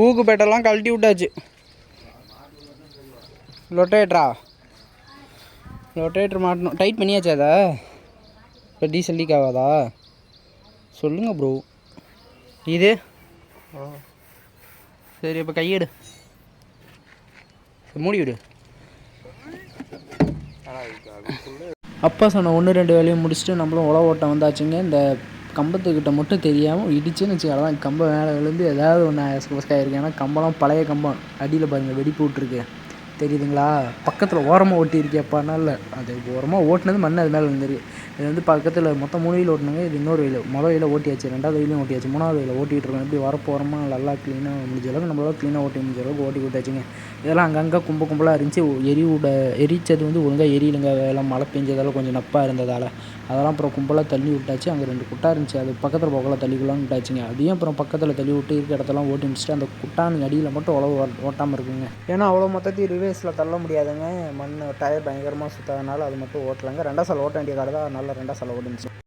ஊக்கு பேட்டெல்லாம் கழட்டி விட்டாச்சு. ரொட்டேட்டர் மாட்டணும். டைட் பண்ணியாச்சா அதை? இப்போ டீசல் லீக் ஆகாதா? சொல்லுங்கள் ப்ரோ. இது சரி, இப்போ கையெடு, மூடி விடு. அப்பா சொன்ன 1-2 வேலையும் முடிச்சுட்டு நம்மளும் உழவு ஓட்டம் வந்தாச்சுங்க. இந்த கம்பத்துக்கிட்ட மட்டும் தெரியாமல் இடிச்சுன்னு வச்சுக்கலாம். தான் கம்பம் மேலே விழுந்து ஏதாவது ஒன்று ஆயிருக்கு. ஏன்னா கம்பம்லாம் பழைய கம்பம், அடியில் பாருங்கள் வெடிப்பு விட்ருக்கு, தெரியுதுங்களா? பக்கத்தில் ஓரமாக ஓட்டியிருக்கேப்பானா இல்லை, அது ஓரமாக ஓட்டினது மண் அது மேலே வந்துருக்கு. இது வந்து பக்கத்தில் மொத்தம் 3 வெயில் ஓட்டினாங்க. இது இன்னொரு வெயில், மொதல் வெயில ஓட்டியாச்சு, 2வது வெயிலையும் ஓட்டியாச்சு, 3வது வெயில ஓட்டிகிட்டு இருக்கோம். எப்படி வரப்போகிறோமா நல்லா க்ளீனாக முடிஞ்ச அளவுக்கு நம்மளால் க்ளீனாக ஓட்டி முடிஞ்ச அளவுக்கு ஓட்டி விட்டாச்சுங்க. இதெல்லாம் அங்கங்கே கும்பலாக இருந்துச்சு. எரிச்சது வந்து ஒழுங்காக எரியலைங்க. எல்லாம் மழை பெஞ்சதால் கொஞ்சம் நப்பாக இருந்ததால் அதெல்லாம் அப்புறம் கும்பலாக தள்ளி விட்டாச்சு. அங்கே 2 குட்டா இருந்துச்சு, அது பக்கத்தில் போகலாம் தள்ளிக்கலாம்னு விட்டாச்சுங்க. அதையும் அப்புறம் பக்கத்தில் தள்ளி விட்டு இருக்க இடத்தெல்லாம் ஓட்டி முடிச்சுட்டு அந்த குட்டானுங்க அடியில் மட்டும் உழவு ஓட்டாமல் இருக்குங்க. ஏன்னா அவ்வளோ மொத்தத்தையும் ரிவேஸில் தள்ள முடியாதுங்க. மண் டயர் பயங்கரமாக சுற்றாதனால அது மட்டும் ஓட்டலைங்க. 2 சால் ஓட்ட வேண்டிய காடு தான், நல்லா 2 சால் ஓடிச்சு.